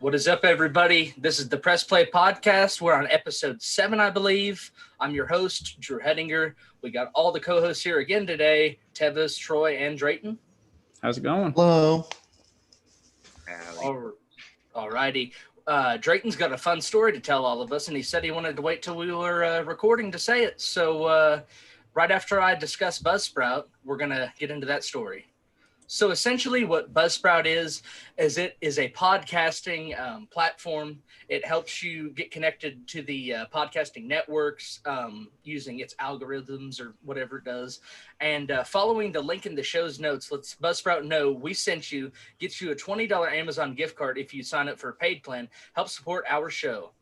What is up, everybody? This is the Pressplaypodcast. We're on episode 7, I believe. I'm your host, Drew Hettinger. We got all the co-hosts here again today, Tevis, Troy, and Drayton. How's it going? Hello. All righty. Drayton's got a fun story to tell all of us, and he said he wanted to wait till we were recording to say it. So right after I discuss Buzzsprout, we're going to get into that story. So essentially what Buzzsprout is it is a podcasting platform. It helps you get connected to the podcasting networks using its algorithms or whatever it does. And following the link in the show's notes lets Buzzsprout know we sent you, gets you a $20 Amazon gift card if you sign up for a paid plan, help support our show.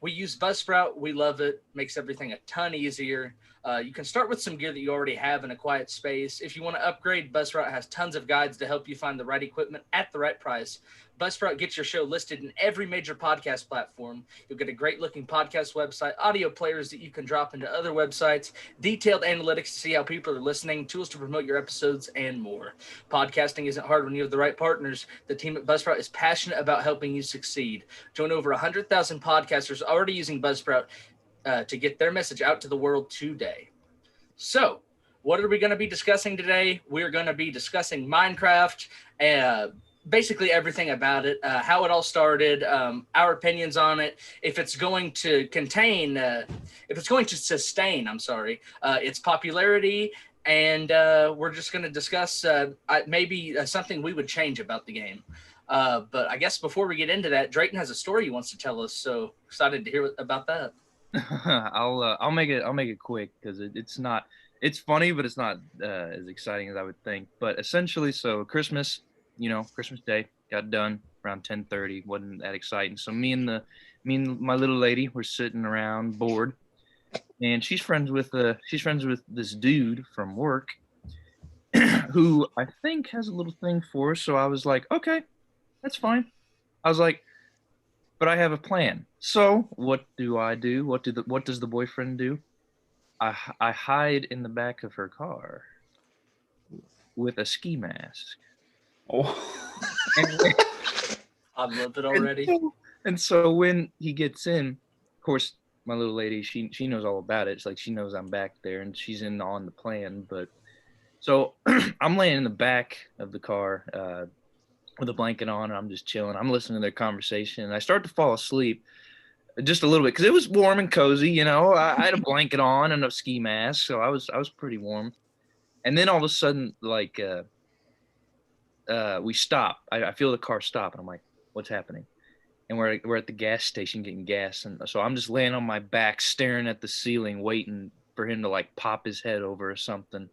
We use Buzzsprout. We love it. Makes everything a ton easier. You can start with some gear that you already have in a quiet space. If you want to upgrade, Buzzsprout has tons of guides to help you find the right equipment at the right price. Buzzsprout gets your show listed in every major podcast platform. You'll get a great-looking podcast website, audio players that you can drop into other websites, detailed analytics to see how people are listening, tools to promote your episodes, and more. Podcasting isn't hard when you have the right partners. The team at Buzzsprout is passionate about helping you succeed. Join over 100,000 podcasters already using Buzzsprout to get their message out to the world today. So, what are we going to be discussing today? We're going to be discussing Minecraft, basically everything about it, how it all started, our opinions on it, if it's going to sustain, its popularity, and we're just going to discuss maybe something we would change about the game. But I guess before we get into that, Drayton has a story he wants to tell us, so excited to hear about that. I'll make it quick because it's funny, but it's not as exciting as I would think. But essentially, so Christmas Day got done around 10:30. Wasn't that exciting. So me and my little lady were sitting around bored, and she's friends with this dude from work who I think has a little thing for us. So I was like, okay, that's fine. I was like, but I have a plan. So what do I do? What does the boyfriend do? I hide in the back of her car with a ski mask. Oh, I love it already. And so when he gets in, of course, my little lady, she knows all about it. It's like she knows I'm back there and she's in on the plan. But so I'm laying in the back of the car with a blanket on, and I'm just chilling. I'm listening to their conversation, and I start to fall asleep just a little bit because it was warm and cozy. I had a blanket on and a ski mask, so I was pretty warm. And then all of a sudden, like we stop. I feel the car stop, and I'm like, "What's happening?" And we're at the gas station getting gas, and so I'm just laying on my back, staring at the ceiling, waiting for him to like pop his head over or something.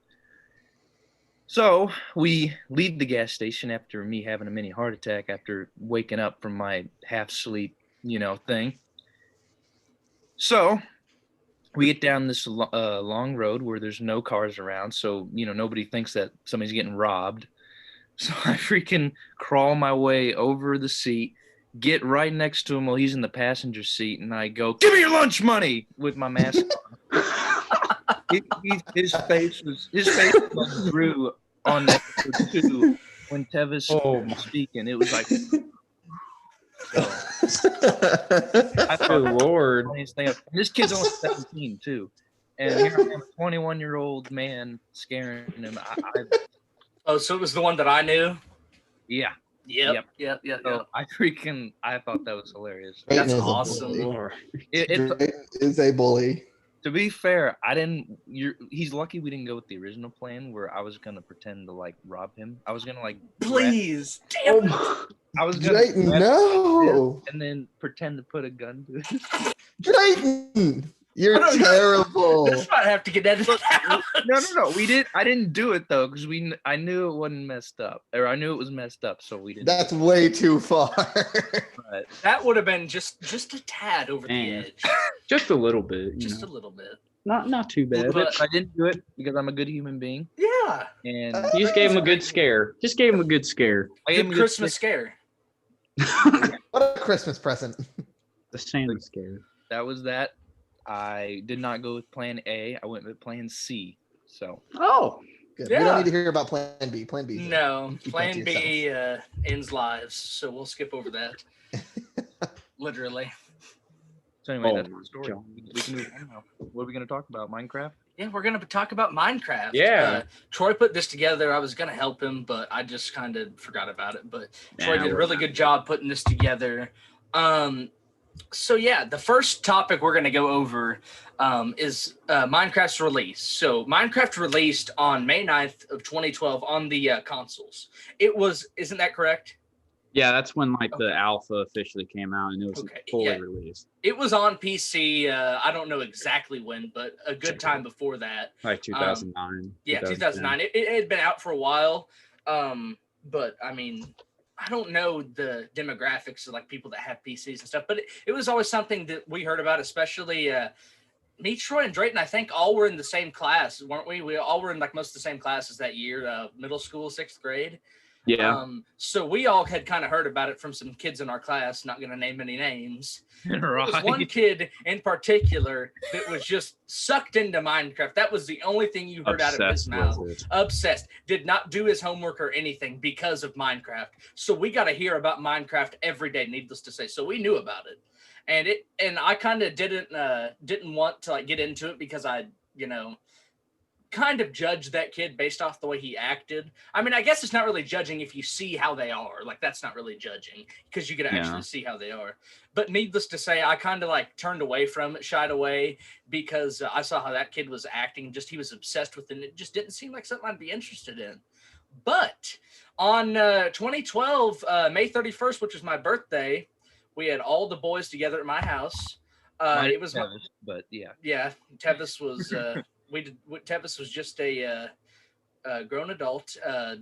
So we leave the gas station after me having a mini heart attack after waking up from my half sleep, thing. So we get down this long road where there's no cars around. So, nobody thinks that somebody's getting robbed. So I freaking crawl my way over the seat, get right next to him while he's in the passenger seat. And I go, "Give me your lunch money," with my mask on. His face was Drew on episode 2 when Tevis was speaking. It was like, I thought, Lord. And this kid's only 17 too, and here I am, a 21-year-old man scaring him. Oh, so it was the one that I knew? Yeah. Yep. So I thought that was hilarious. That's awesome. It is a bully. To be fair, he's lucky we didn't go with the original plan where I was gonna pretend to like rob him. I was gonna like please, damn it. I was gonna no, and then pretend to put a gun to it. Drayton, you're terrible. This might have to get edited out. No. I didn't do it though because I knew it wasn't messed up, or I knew it was messed up, so we didn't. That's way too far. But that would have been just a tad over the edge. Just a little bit. Just a little bit. Not too bad. But I didn't do it because I'm a good human being. Yeah. And You just gave him a good scare. Good Christmas scare. What a Christmas present. The Santa scare. That was that. I did not go with plan A. I went with plan C. So. Oh. Good. Yeah. We don't need to hear about plan B. Plan B. No, plan B ends lives, so we'll skip over that. literally. So anyway, Oh that's my the story. God. We can move on now. What are we going to talk about? Minecraft? Yeah, we're gonna talk about Minecraft. Yeah. Troy put this together. I was gonna help him, but I just kind of forgot about it. But Troy Nah, did a we're really not good good. job putting this together. So yeah, the first topic we're gonna go over is Minecraft's release. So Minecraft released on May 9th of 2012 on the consoles. Isn't that correct? Yeah, that's when like the Okay. alpha officially came out and it was Okay, fully yeah. released. It was on PC. I don't know exactly when, but a good time before that. Like 2009. Yeah, 2009. It had been out for a while. But I mean, I don't know the demographics of like people that have PCs and stuff, but it was always something that we heard about, especially me, Troy, and Drayton. I think all were in the same class, weren't we? We all were in like most of the same classes that year, middle school, 6th grade. Yeah. So we all had kind of heard about it from some kids in our class, not going to name any names. There was one Right. kid in particular that was just sucked into Minecraft. That was the only thing you heard out of his Obsessed mouth. with it. Obsessed. Did not do his homework or anything because of Minecraft. So we got to hear about Minecraft every day, needless to say. So we knew about it. And I kind of didn't want to like get into it because I, kind of judge that kid based off the way he acted. I mean, I guess it's not really judging if you see how they are. Like, that's not really judging because you could actually see how they are. But needless to say, I kind of like turned away from it, shied away because I saw how that kid was acting. Just he was obsessed with it. And it just didn't seem like something I'd be interested in. But on 2012, May 31st, which was my birthday, we had all the boys together at my house. It was Tevis, but yeah. yeah, Tevis was Tevis was just a grown adult,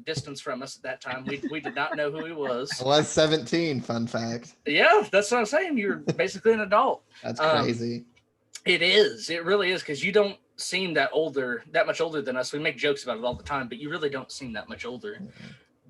distance from us at that time. We did not know who he was. I was 17, fun fact. Yeah, that's what I'm saying. You're basically an adult. That's crazy. It is. It really is, because you don't seem that much older than us. We make jokes about it all the time, but you really don't seem that much older.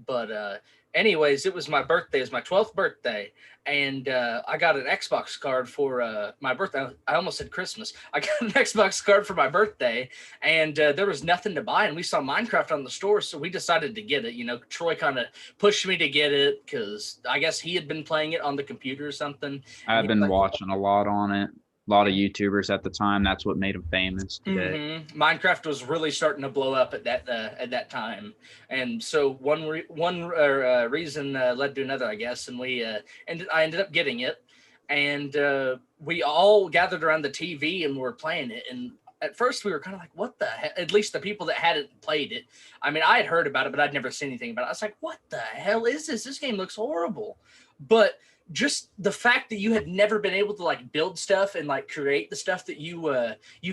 But anyways, it was my birthday. It was my 12th birthday, and I got an Xbox card for my birthday. I almost said Christmas. I got an Xbox card for my birthday, and there was nothing to buy, and we saw Minecraft on the store, so we decided to get it. Troy kind of pushed me to get it because I guess he had been playing it on the computer or something. I've been watching a lot on it. A lot of YouTubers at the time. That's what made him famous today. Minecraft was really starting to blow up at that time, and so one reason led to another, I guess. And I ended up getting it, and we all gathered around the TV and were playing it. And at first we were kind of like, "What the hell?" At least the people that hadn't played it. I mean, I had heard about it, but I'd never seen anything about it. I was like, "What the hell is this? This game looks horrible." But just the fact that you had never been able to like build stuff and like create the stuff that you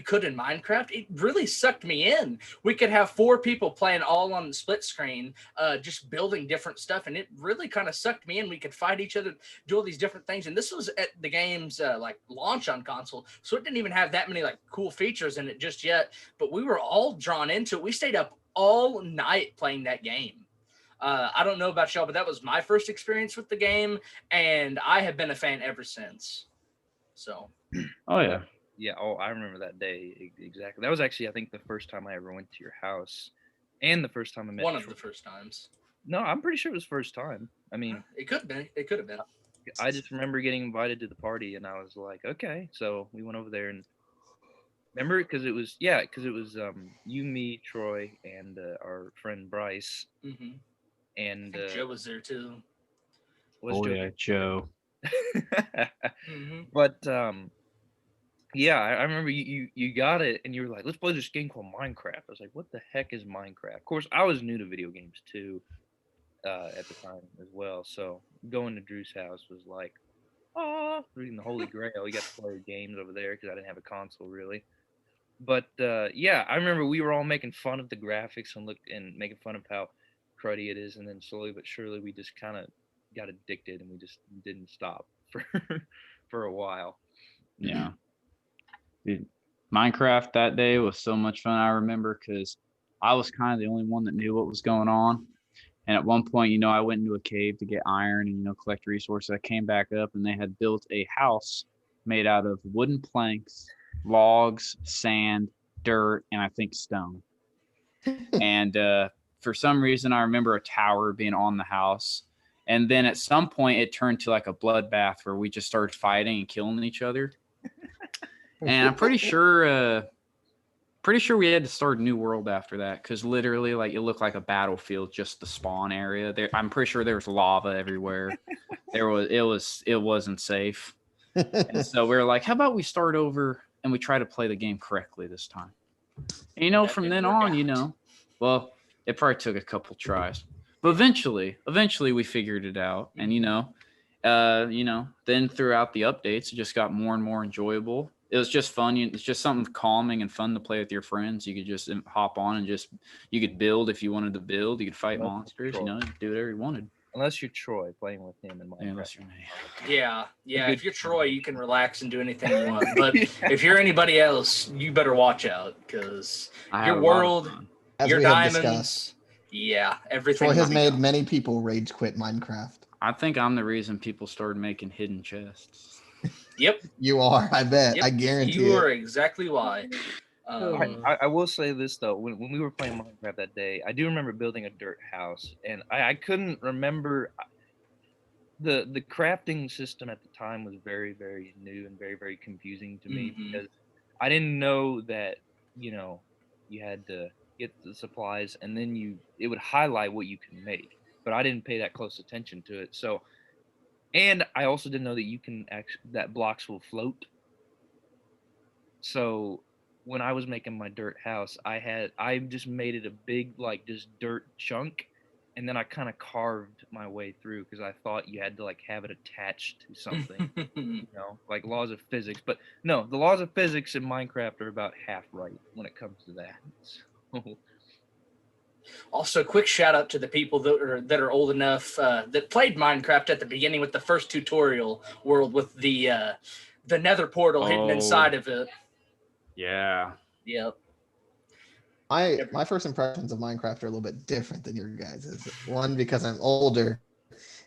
could in Minecraft, it really sucked me in. We could have 4 people playing all on the split screen, just building different stuff, and it really kind of sucked me in. We could fight each other, do all these different things, and this was at the game's like launch on console, so it didn't even have that many like cool features in it just yet. But we were all drawn into it. We stayed up all night playing that game. I don't know about y'all, but that was my first experience with the game, and I have been a fan ever since. So. Oh yeah. Yeah. Oh, I remember that day exactly. That was actually, I think, the first time I ever went to your house, and the first time I met. One of the first times. No, I'm pretty sure it was first time. I mean, it could have been. It could have been. I just remember getting invited to the party, and I was like, okay. So we went over there, and remember, because it was you, me, Troy, and our friend Bryce. Mm-hmm. And Joe was there too. Joe. But yeah, I remember you got it, and you were like, "Let's play this game called Minecraft." I was like, "What the heck is Minecraft?" Of course, I was new to video games too at the time as well. So going to Drew's house was like, reading the Holy Grail. We got to play games over there because I didn't have a console really. But yeah, I remember we were all making fun of the graphics and making fun of how cruddy it is, and then slowly but surely we just kind of got addicted, and we just didn't stop for a while. Yeah. Dude, Minecraft that day was so much fun. I remember because I was kind of the only one that knew what was going on. And at one point, I went into a cave to get iron and, collect resources. I came back up and they had built a house made out of wooden planks, logs, sand, dirt, and I think stone. And for some reason, I remember a tower being on the house. And then at some point it turned to like a bloodbath where we just started fighting and killing each other. And I'm pretty sure we had to start a new world after that, because literally like it looked like a battlefield, just the spawn area. There, I'm pretty sure there was lava everywhere. It wasn't safe. And so we were like, how about we start over and we try to play the game correctly this time? And, That from didn't then work on, out. well, it probably took a couple tries, but eventually we figured it out. And then throughout the updates, it just got more and more enjoyable. It was just fun. It's just something calming and fun to play with your friends. You could just hop on and you could build if you wanted to build. You could fight monsters. Do whatever you wanted. Unless you're Troy playing with him in Minecraft. Unless you're me. Yeah. If you're Troy, you can relax and do anything you want. But if you're anybody else, you better watch out, because your world, As your we have diamonds, discussed, everything. Troy has made many people rage quit Minecraft. I think I'm the reason people started making hidden chests. Yep. You are, I bet. Yep. I guarantee you it. are exactly why. I will say this though, when we were playing Minecraft that day, I do remember building a dirt house, and I couldn't remember the crafting system at the time was very, very new and very, very confusing to me, because I didn't know that you had to get the supplies and then it would highlight what you can make, but I didn't pay that close attention to it. So, and I also didn't know that that blocks will float. So when I was making my dirt house, I just made it a big like just dirt chunk, and then I kind of carved my way through, because I thought you had to like have it attached to something, like laws of physics. But no, the laws of physics in Minecraft are about half right when it comes to that. So. Also, quick shout out to the people that are old enough that played Minecraft at the beginning with the first tutorial world with the nether portal hidden inside of it. Yeah. Yep. My first impressions of Minecraft are a little bit different than your guys's. One, because I'm older,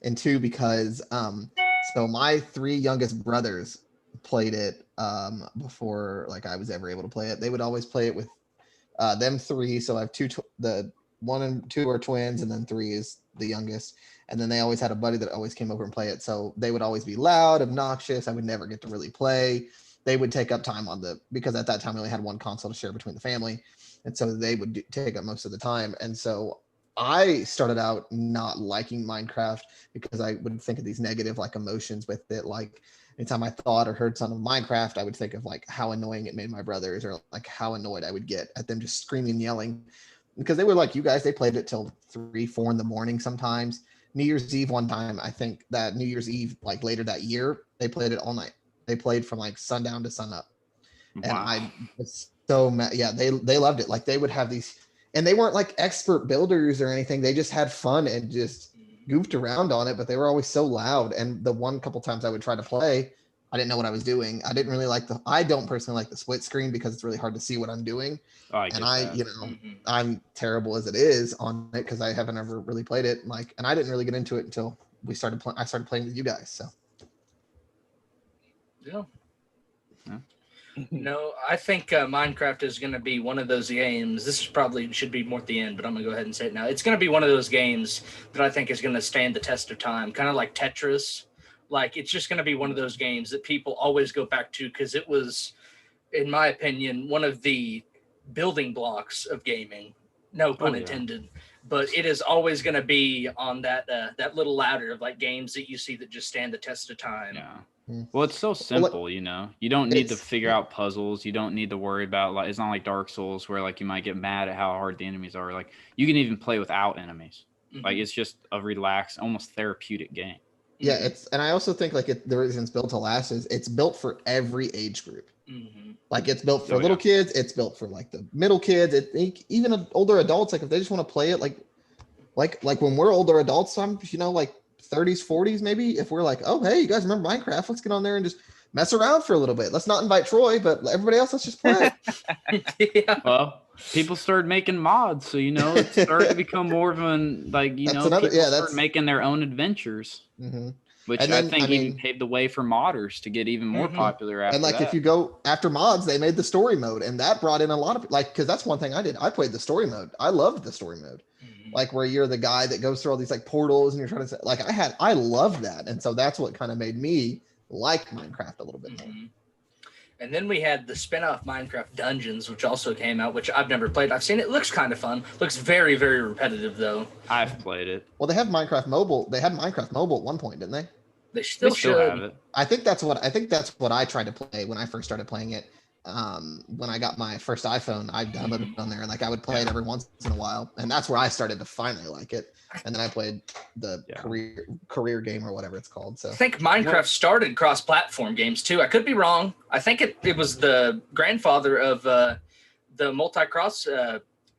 and two, because so my three youngest brothers played it before like I was ever able to play it. They would always play it with them three. So I have the 1 and 2 are twins, and then 3 is the youngest. And then they always had a buddy that always came over and play it. So they would always be loud, obnoxious. I would never get to really play. They would take up time because at that time we only had one console to share between the family. And so they would take up most of the time. And so I started out not liking Minecraft because I would think of these negative like emotions with it. Like anytime I thought or heard something of Minecraft, I would think of like how annoying it made my brothers, or like how annoyed I would get at them just screaming and yelling, because they were like you guys. They played it till 3, 4 in the morning sometimes. New Year's Eve one time, I think that New Year's Eve, like later that year, they played it all night. They played from like sundown to sunup. Wow. And I was so mad. Yeah, they loved it. Like they would have these, and they weren't like expert builders or anything. They just had fun and just goofed around on it, but they were always so loud. And the couple times I would try to play, I didn't know what I was doing. I didn't really I don't personally like the split screen because it's really hard to see what I'm doing. I'm terrible as it is on it because I haven't ever really played it. And I didn't really get into it until I started playing with you guys. So. Yeah. No, I think Minecraft is going to be one of those games. This probably should be more at the end, but I'm going to go ahead and say it now. It's going to be one of those games that I think is going to stand the test of time, kind of like Tetris. Like, it's just going to be one of those games that people always go back to because it was, in my opinion, one of the building blocks of gaming. No pun intended. But it is always going to be on that little ladder of like games that you see that just stand the test of time. Yeah. Well, it's so simple, you don't need to figure out puzzles. You don't need to worry about it's not like Dark Souls where like you might get mad at how hard the enemies are. Like you can even play without enemies. Mm-hmm. Like it's just a relaxed, almost therapeutic game. Yeah, and I also think like the reason it's built to last is it's built for every age group. Mm-hmm. Like it's built for little kids, it's built for like the middle kids, even older adults. Like if they just want to play it, like when we're older adults, like 30s, 40s, maybe if we're like, oh, hey, you guys remember Minecraft? Let's get on there and just mess around for a little bit. Let's not invite Troy, but everybody else, let's just play. Yeah. Well, people started making mods, so it started to become more of an people started making their own adventures, which I think even paved the way for modders to get even more popular after that. If you go after mods, they made the story mode, and that brought in a lot of because that's one thing I did. I played the story mode. I loved the story mode. like where you're the guy that goes through all these like portals and you're trying to say, like I love that. And so that's what kind of made me like Minecraft a little bit more. And then we had the spin-off Minecraft Dungeons, which also came out, which I've never played. I've seen it. Looks kind of fun. Looks very, very repetitive, though. I've played it. Well, they have Minecraft Mobile. They had Minecraft Mobile at one point, didn't they? They still should. have it. I think that's what I tried to play when I first started playing it. When I got my first iPhone, I downloaded it on there, and like I would play it every once in a while, and that's where I started to finally like it. And then I played the career game or whatever it's called. So I think Minecraft started cross-platform games too. I could be wrong. I think it was the grandfather of the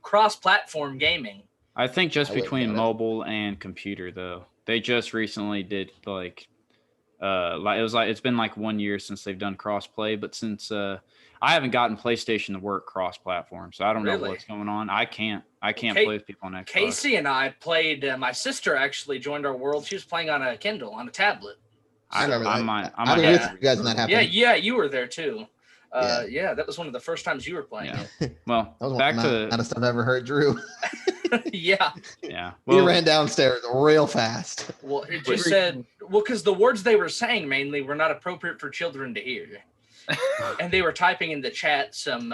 cross-platform gaming. I think just between mobile and computer though. They just recently did it's been like 1 year since they've done cross-play, but since I haven't gotten PlayStation to work cross-platform, so I don't know what's going on. I can't play with people on Xbox. Casey and I played. My sister actually joined our world. She was playing on a Kindle, on a tablet. I remember that. I was with you guys when that happened. Yeah, you were there too. Yeah, that was one of the first times you were playing. Yeah. Well, that was back to the stuff I've ever heard, Drew. Yeah. Well, he ran downstairs real fast. Well, it just said, because the words they were saying mainly were not appropriate for children to hear. And they were typing in the chat some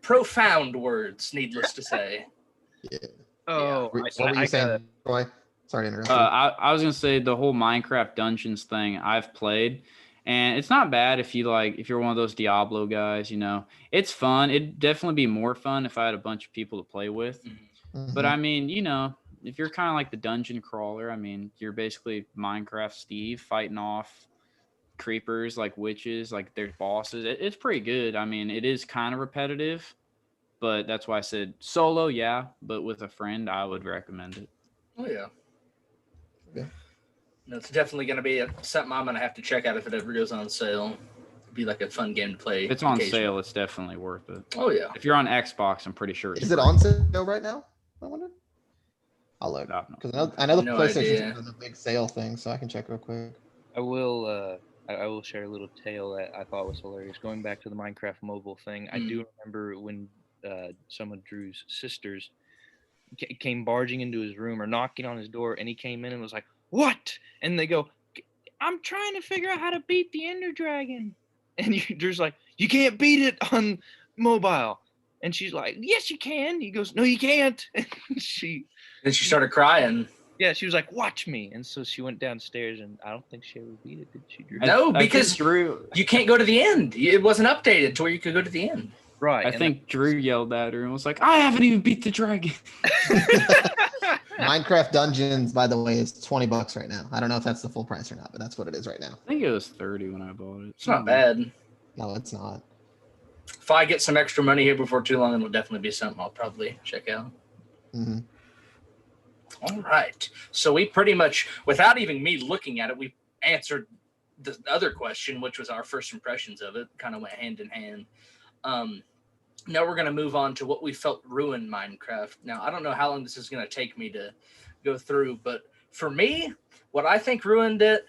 profound words, needless to say. Yeah. Oh, What were you saying, Troy? Sorry to interrupt you. I was gonna say the whole Minecraft Dungeons thing I've played, and it's not bad if you're one of those Diablo guys. It's fun. It'd definitely be more fun if I had a bunch of people to play with. Mm-hmm. But I mean, if you're kind of like the dungeon crawler, I mean, you're basically Minecraft Steve fighting off creepers like witches, like there's bosses. It's pretty good. I mean, it is kind of repetitive, but that's why I said solo, but with a friend, I would recommend it. Oh yeah. No, it's definitely going to be something I'm going to have to check out if it ever goes on sale. It'd be like a fun game to play. If it's on sale, it's definitely worth it. Oh yeah. If you're on Xbox, I'm pretty sure Is it on sale right now? I wonder. I'll look because I know the PlayStation's doing a big sale thing, so I can check real quick. I will share a little tale that I thought was hilarious. Going back to the Minecraft mobile thing, I do remember when some of Drew's sisters came barging into his room or knocking on his door, and he came in and was like, "What?" And they go, "I'm trying to figure out how to beat the Ender Dragon." And Drew's like, "You can't beat it on mobile." And she's like, "Yes, you can." He goes, "No, you can't." And she started crying. Yeah, she was like, "Watch me." And so she went downstairs, and I don't think she ever beat it, did she, Drew? No, because Drew, you can't go to the end. It wasn't updated to where you could go to the end. Right. I think Drew yelled at her and was like, "I haven't even beat the dragon." Minecraft Dungeons, by the way, is $20 right now. I don't know if that's the full price or not, but that's what it is right now. I think it was 30 when I bought it. It's not bad. No, it's not. If I get some extra money here before too long, it'll definitely be something I'll probably check out. Mm-hmm. All right. So we pretty much, without even me looking at it, we answered the other question, which was our first impressions of it. Kind of went hand in hand. Now we're going to move on to what we felt ruined Minecraft. Now, I don't know how long this is going to take me to go through, but for me, what I think ruined it,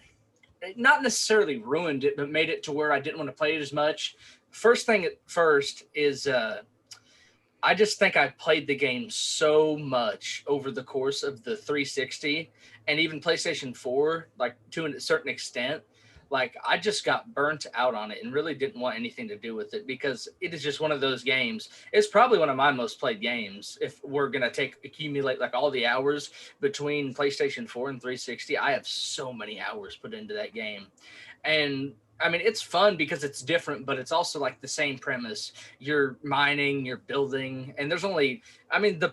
not necessarily ruined it, but made it to where I didn't want to play it as much. First thing first is I just think I played the game so much over the course of the 360 and even PlayStation 4, like to a certain extent. Like I just got burnt out on it and really didn't want anything to do with it because it is just one of those games. It's probably one of my most played games. If we're going to accumulate like all the hours between PlayStation 4 and 360, I have so many hours put into that game. And I mean, it's fun because it's different, but it's also like the same premise. You're mining, you're building, and there's only, I mean, the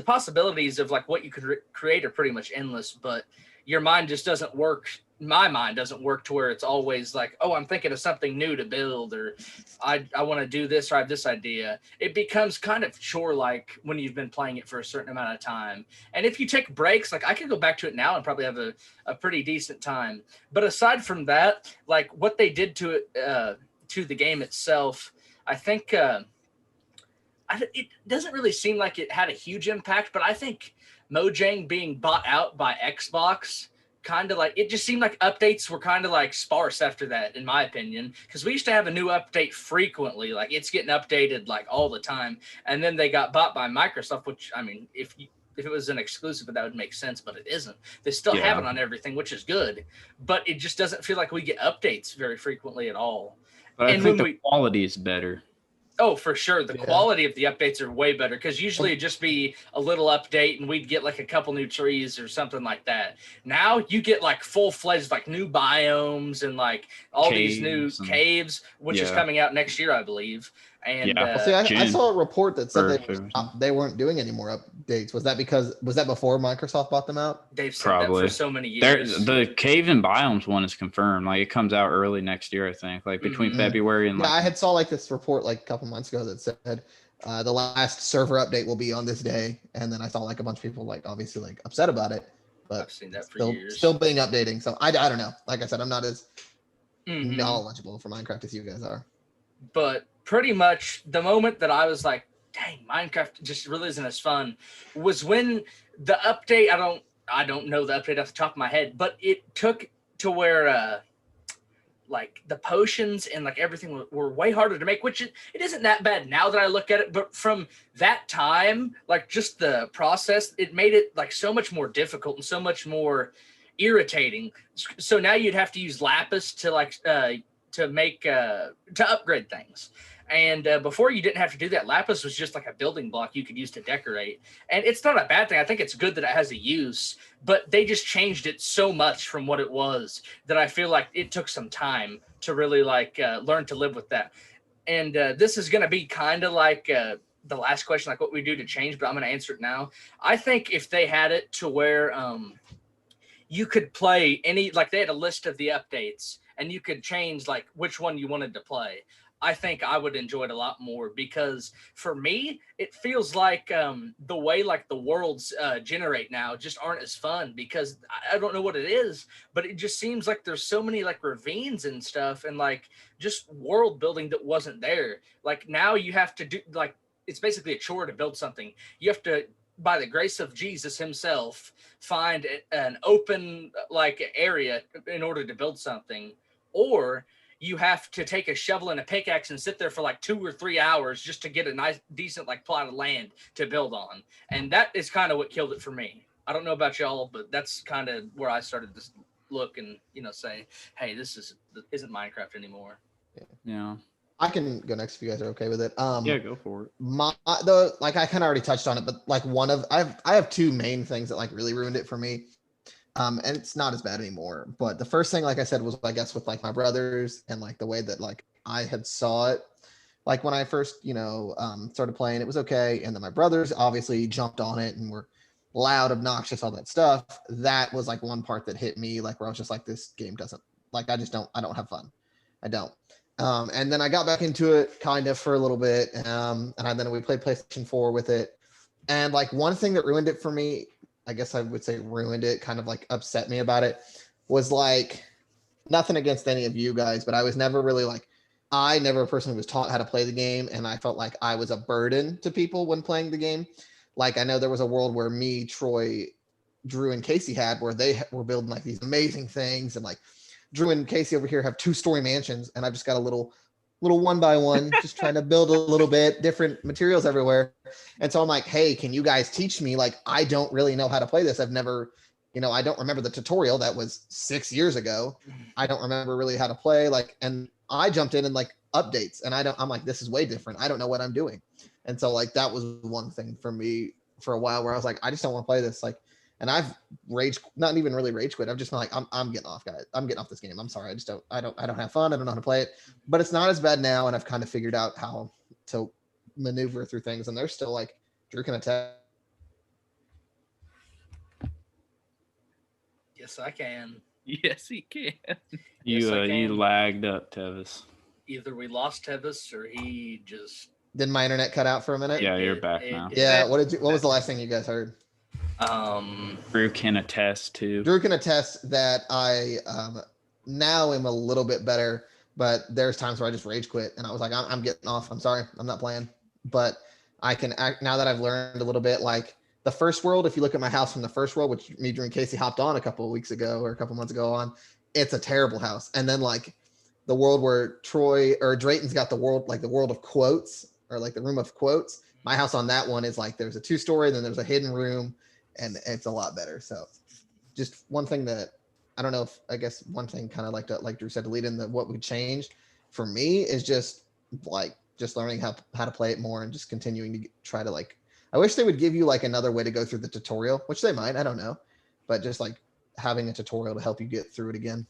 possibilities of like what you could create are pretty much endless, but your mind just doesn't work. My mind doesn't work to where it's always like, oh, I'm thinking of something new to build, or I want to do this, or I have this idea. It becomes kind of chore-like when you've been playing it for a certain amount of time. And if you take breaks, like I could go back to it now and probably have a pretty decent time. But aside from that, like what they did to it, to the game itself, I think it doesn't really seem like it had a huge impact, but I think Mojang being bought out by Xbox kind of like, it just seemed like updates were kind of like sparse after that, in my opinion, because we used to have a new update frequently. Like, it's getting updated like all the time. And then they got bought by Microsoft, which, I mean, if it was an exclusive, that would make sense, but it isn't. They still have it on everything, which is good, but it just doesn't feel like we get updates very frequently at all. But I think the quality is better. Oh, for sure. The quality of the updates are way better, because usually it'd just be a little update and we'd get like a couple new trees or something like that. Now you get like full-fledged like new biomes and like all these new caves, which is coming out next year, I believe. And I saw a report that said they weren't doing any more updates. Was that before Microsoft bought them out? They've said that for so many years. The cave and biomes one is confirmed. Like, it comes out early next year, I think. Like between February and I had saw like this report like a couple months ago that said the last server update will be on this day, and then I saw like a bunch of people like obviously like upset about it, but I've seen that for years. Still being updating. So I don't know. Like I said, I'm not as knowledgeable for Minecraft as you guys are. But pretty much the moment that I was like, dang, Minecraft just really isn't as fun, was when the update, I don't know the update off the top of my head, but it took to where like the potions and like everything were way harder to make, which it isn't that bad now that I look at it, but from that time, like just the process, it made it like so much more difficult and so much more irritating. So now you'd have to use lapis to like to upgrade things. And before, you didn't have to do that. Lapis was just like a building block you could use to decorate. And it's not a bad thing. I think it's good that it has a use, but they just changed it so much from what it was that I feel like it took some time to really like learn to live with that. And this is going to be kind of like the last question, like what we do to change, but I'm going to answer it now. I think if they had it to where you could play any, like they had a list of the updates and you could change like which one you wanted to play, I think I would enjoy it a lot more, because for me, it feels like the way like the worlds generate now just aren't as fun, because I don't know what it is, but it just seems like there's so many like ravines and stuff and like just world building that wasn't there. Like now you have to do like, it's basically a chore to build something. You have to, by the grace of Jesus himself, find an open like area in order to build something, or you have to take a shovel and a pickaxe and sit there for like 2 or 3 hours just to get a nice, decent like plot of land to build on. And that is kind of what killed it for me. I don't know about y'all, but that's kind of where I started to look and, say, hey, this isn't Minecraft anymore. Yeah. I can go next if you guys are okay with it. Yeah, go for it. Like I kind of already touched on it, but like I have two main things that like really ruined it for me. And it's not as bad anymore. But the first thing, like I said, was I guess with like my brothers and like the way that like I had saw it. Like when I first, started playing, it was okay. And then my brothers obviously jumped on it and were loud, obnoxious, all that stuff. That was like one part that hit me, like where I was just like, this game doesn't, like I don't have fun. I don't. And then I got back into it kind of for a little bit. And then we played PlayStation 4 with it. And like one thing that ruined it for me, I guess I would say ruined it, kind of like upset me about it, was like, nothing against any of you guys, but I was never really like, I never personally was taught how to play the game, and I felt like I was a burden to people when playing the game. Like I know there was a world where me, Troy, Drew, and Casey had, where they were building like these amazing things, and like Drew and Casey over here have 2-story mansions, and I've just got a little 1x1, just trying to build a little bit, different materials everywhere. And so I'm like, hey, can you guys teach me? Like, I don't really know how to play this. I've never, I don't remember the tutorial. That was 6 years ago. I don't remember really how to play. Like, and I jumped in and like updates, and I'm like, this is way different. I don't know what I'm doing. And so like, that was one thing for me for a while where I was like, I just don't want to play this. Like, and I've not even really rage quit. I've just been like, I'm getting off, guys. I'm getting off this game. I'm sorry. I don't have fun. I don't know how to play it, but it's not as bad now. And I've kind of figured out how to maneuver through things. And they're still like, Drew can attack. Yes, I can. Yes, he can. You lagged up, Tevis. Either we lost Tevis or he just... Did my internet cut out for a minute? Yeah, you're back now. Yeah. What was the last thing you guys heard? Drew can attest to. Drew can attest that I now am a little bit better, but there's times where I just rage quit and I was like, I'm getting off. I'm sorry. I'm not playing. But I can act now that I've learned a little bit. Like the first world, if you look at my house from the first world, which me, Drew, and Casey hopped on a couple of weeks ago or a couple months ago on, it's a terrible house. And then like the world where Troy or Drayton's got the world, like the world of quotes or like the room of quotes. My house on that one is like there's a 2-story, then there's a hidden room, and it's a lot better. So just one thing that I don't know if I guess one thing kind of like Drew said to lead in the what we changed for me is just learning how to play it more and just continuing to try to like I wish they would give you like another way to go through the tutorial, which they might, I don't know, but just like having a tutorial to help you get through it again.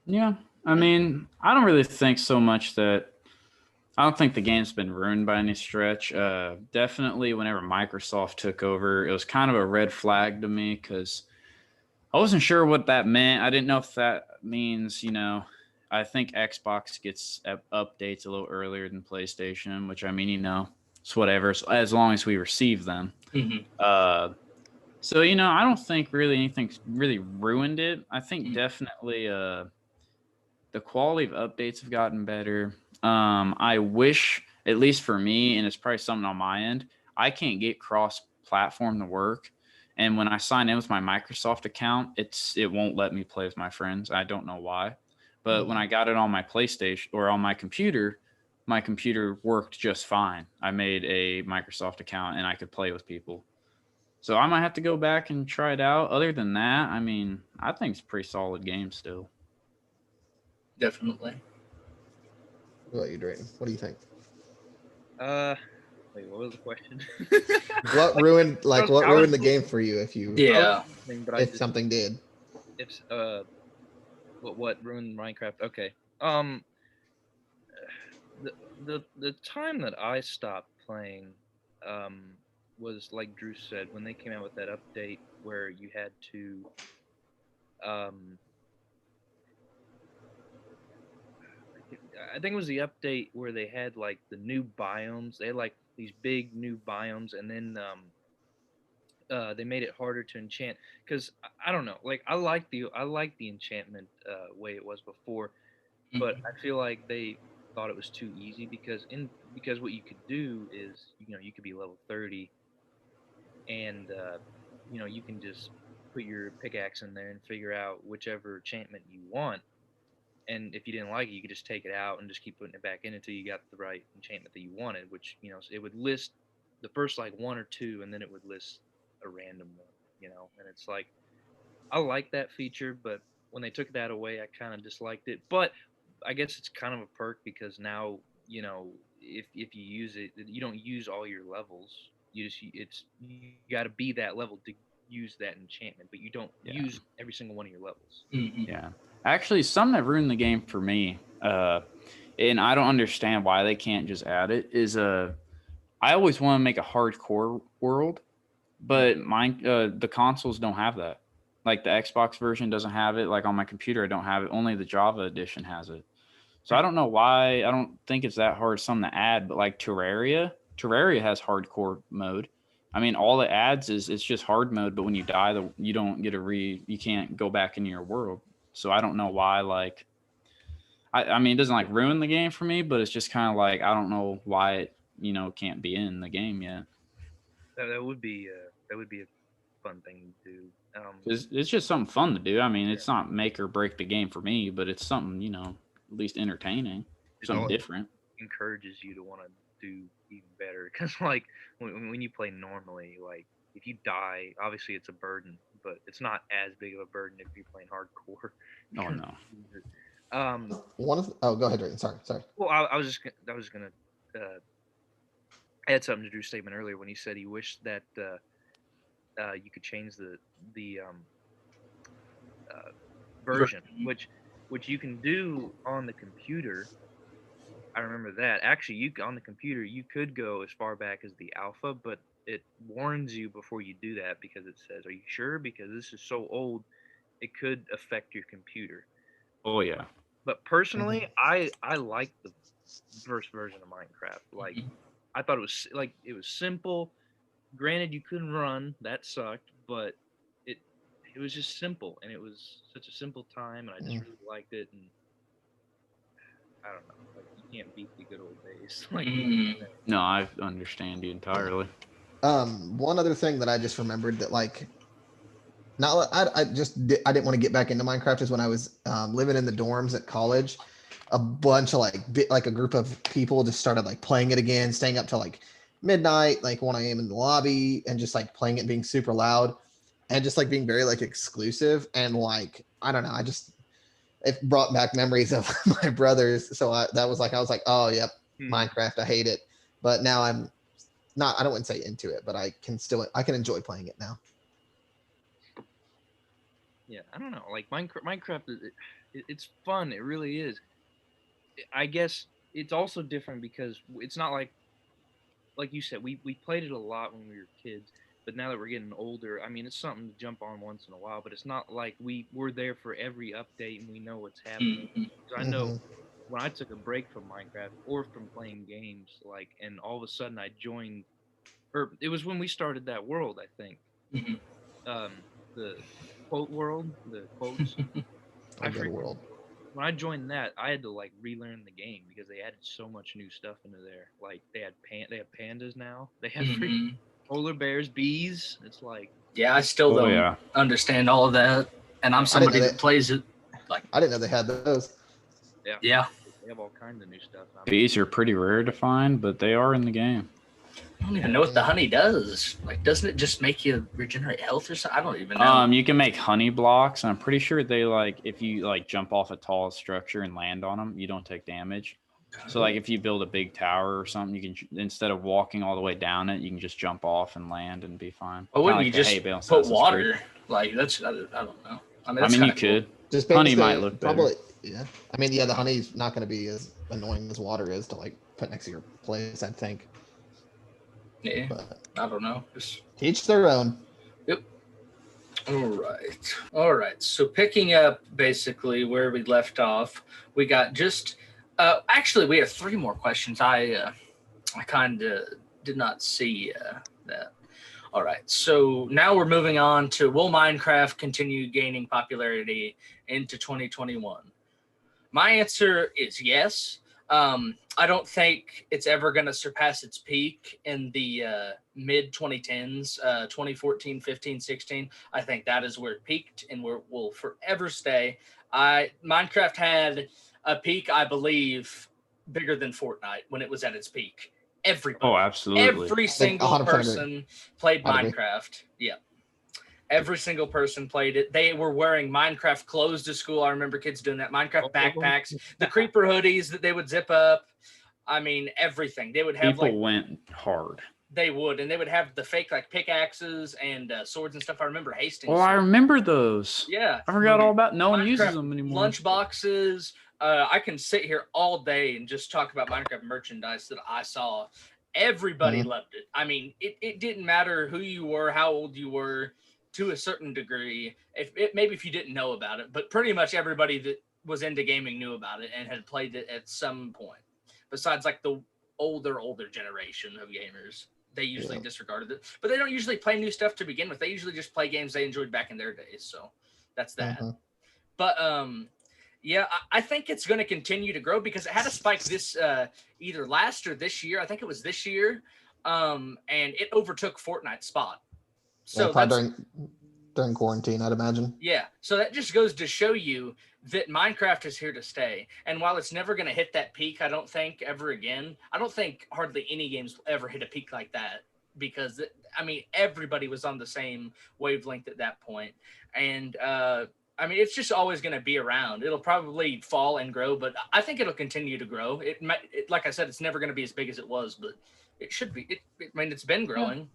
Yeah, I mean, I don't really think so much that I don't think the game's been ruined by any stretch. Definitely whenever Microsoft took over, it was kind of a red flag to me because I wasn't sure what that meant. I didn't know if that means, I think Xbox gets updates a little earlier than PlayStation, which I mean, it's whatever, as long as we receive them. Mm-hmm. So, I don't think really anything's really ruined it. I think definitely the quality of updates have gotten better. I wish, at least for me, and it's probably something on my end, I can't get cross-platform to work. And when I sign in with my Microsoft account, it won't let me play with my friends. I don't know why. But when I got it on my PlayStation or on my computer worked just fine. I made a Microsoft account and I could play with people. So I might have to go back and try it out. Other than that, I mean, I think it's a pretty solid game still. Definitely. What about you, Drayton? What do you think? Wait, what was the question? What ruined the game for you if something did? If what ruined Minecraft? Okay. The time that I stopped playing was like Drew said, when they came out with that update where you had to I think it was the update where they had like the new biomes. They had like these big new biomes, and then they made it harder to enchant. Because I don't know, like I like the enchantment way it was before, but I feel like they thought it was too easy because what you could do is you could be level 30, and you can just put your pickaxe in there and figure out whichever enchantment you want. And if you didn't like it, you could just take it out and just keep putting it back in until you got the right enchantment that you wanted, which, it would list the first like one or two, and then it would list a random one, and it's like, I like that feature, but when they took that away, I kind of disliked it. But I guess it's kind of a perk because now, if you use it, you don't use all your levels. You got to be that level to use that enchantment, but you don't use every single one of your levels. Mm-hmm. Yeah. Actually, something that ruined the game for me, and I don't understand why they can't just add it, is I always want to make a hardcore world, but the consoles don't have that. Like the Xbox version doesn't have it. Like on my computer, I don't have it. Only the Java edition has it. So I don't know why. I don't think it's that hard something to add. But like Terraria has hardcore mode. I mean, all it adds is it's just hard mode. But when you die, you don't get you can't go back into your world. So I don't know why. Like, I mean, it doesn't like ruin the game for me, but it's just kind of like I don't know why it can't be in the game yet. That would be a fun thing to do. It's just something fun to do. I mean, it's not make or break the game for me, but it's something at least entertaining, something different. Encourages you to want to do even better because like when you play normally, like if you die, obviously it's a burden, but it's not as big of a burden if you're playing hardcore. Oh no. Go ahead, Drayton. Sorry. Well, I was just gonna add something to Drew's statement earlier when he said he wished that you could change the version, which you can do on the computer. I remember that. Actually, on the computer you could go as far back as the alpha, but it warns you before you do that because it says, "Are you sure? Because this is so old, it could affect your computer." Oh yeah. But personally, I like the first version of Minecraft. Like, I thought it was simple. Granted, you couldn't run. That sucked, but it was just simple, and it was such a simple time, and I just really liked it. And I don't know, like you can't beat the good old days. Like, no, I understand you entirely. One other thing that I just remembered that like, not I I didn't want to get back into Minecraft is when I was living in the dorms at college. A bunch of like a group of people just started like playing it again, staying up till like midnight, like 1 a.m. in the lobby, and just like playing it, being super loud, and just like being very like exclusive and like I don't know, it brought back memories of my brothers. So I was like, oh yep, Minecraft, I hate it. But now I'm not. I don't want to say into it, but I can enjoy playing it now. Yeah, I don't know. Like Minecraft, it's fun. It really is. I guess it's also different because it's not like you said, we played it a lot when we were kids, but now that we're getting older, I mean, it's something to jump on once in a while, but it's not like we're there for every update and we know what's happening. So I know when I took a break from Minecraft or from playing games, like, and all of a sudden I joined, or it was when we started that world, I think, the quote world, the quotes. A good world. When I joined that, I had to like relearn the game because they added so much new stuff into there. Like they have pandas now. They have polar bears, bees. It's like I still don't understand all of that, and I'm somebody that plays it. Like I didn't know they had those. Yeah. They have all kinds of new stuff. Bees are pretty rare to find, but they are in the game. I don't even know what the honey does. Like, doesn't it just make you regenerate health or something? I don't even know. You can make honey blocks, and I'm pretty sure they like if you like jump off a tall structure and land on them, you don't take damage. So like if you build a big tower or something, you can instead of walking all the way down it, you can just jump off and land and be fine. But wouldn't you just put water? Like that's I don't know. I mean you could. Just honey might look probably better. Yeah. I mean, the honey's not going to be as annoying as water is to like put next to your place, I think. Yeah, but I don't know. Just each their own. Yep. All right. So picking up basically where we left off, we got just actually we have 3 more questions. I kind of did not see that. All right. So now we're moving on to will Minecraft continue gaining popularity into 2021? My answer is yes. I don't think it's ever going to surpass its peak in the mid 2010s, 2014, 15, 16. I think that is where it peaked and where it will forever stay. Minecraft had a peak, I believe, bigger than Fortnite when it was at its peak. Everybody. Oh, absolutely. Every single person played Minecraft. Yeah. Every single person played it. They were wearing Minecraft clothes to school. I remember kids doing that. Minecraft backpacks, the creeper hoodies that they would zip up. I mean, everything. They would have people went hard. They would, and they would have the fake like pickaxes and swords and stuff. I remember Hastings. Oh, I remember those. Yeah, I forgot all about. No one uses them anymore. Lunch boxes. I can sit here all day and just talk about Minecraft merchandise that I saw. Everybody loved it. I mean, it didn't matter who you were, how old you were. To a certain degree, maybe if you didn't know about it, but pretty much everybody that was into gaming knew about it and had played it at some point. Besides, like the older generation of gamers, they usually disregarded it. But they don't usually play new stuff to begin with. They usually just play games they enjoyed back in their days. So that's that. But yeah, I think it's going to continue to grow because it had a spike this either last or this year. I think it was this year, and it overtook Fortnite's spot. So during quarantine, I'd imagine. Yeah. So that just goes to show you that Minecraft is here to stay. And while it's never going to hit that peak, I don't think ever again, I don't think hardly any games will ever hit a peak like that because, I mean, everybody was on the same wavelength at that point. And, I mean, it's just always going to be around. It'll probably fall and grow, but I think it'll continue to grow. Like I said, it's never going to be as big as it was, but it should be. I mean, it's been growing.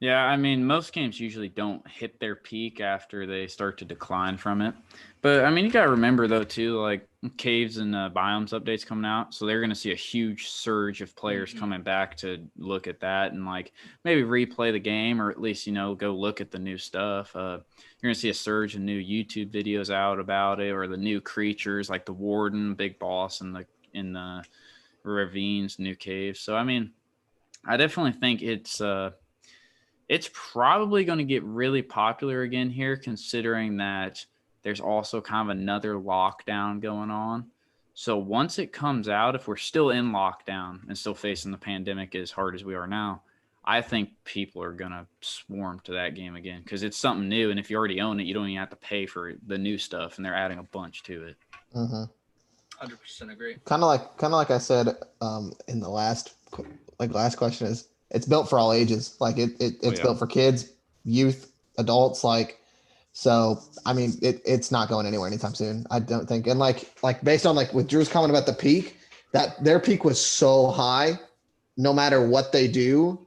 Yeah, I mean, most games usually don't hit their peak after they start to decline from it. But, I mean, you got to remember, though, too, like, caves and biomes updates coming out. So they're going to see a huge surge of players coming back to look at that and, like, maybe replay the game or at least, you know, go look at the new stuff. You're going to see a surge of new YouTube videos out about it or the new creatures like the Warden, Big Boss, and in the ravines, new caves. So, I mean, I definitely think it's probably going to get really popular again here, considering that there's also kind of another lockdown going on. So once it comes out, if we're still in lockdown and still facing the pandemic as hard as we are now, I think people are gonna swarm to that game again because it's something new, and if you already own it, you don't even have to pay for the new stuff, and they're adding a bunch to it. 100% agree. Kind of like I said in the last question is it's built for all ages. Like it's built for kids, youth, adults. Like so. I mean, it's not going anywhere anytime soon. I don't think. And like based on like with Drew's comment about the peak, that their peak was so high. No matter what they do,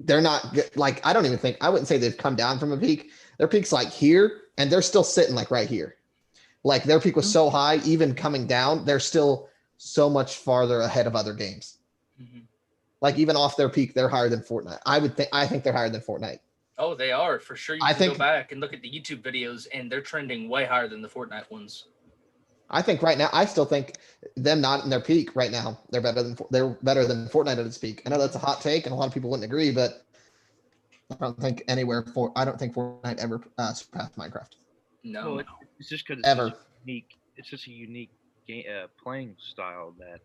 they're not like I wouldn't say they've come down from a peak. Their peak's like here, and they're still sitting like right here. Like their peak was so high, even coming down, they're still so much farther ahead of other games. Mm-hmm. Like even off their peak, they're higher than Fortnite. I think they're higher than Fortnite. Oh, they are for sure. You can go back and look at the YouTube videos, and they're trending way higher than the Fortnite ones. I think right now, I still think them not in their peak right now. They're better than Fortnite at its peak. I know that's a hot take, and a lot of people wouldn't agree, but I don't think Fortnite ever surpassed Minecraft. No, it's just because it's such a unique game, playing style that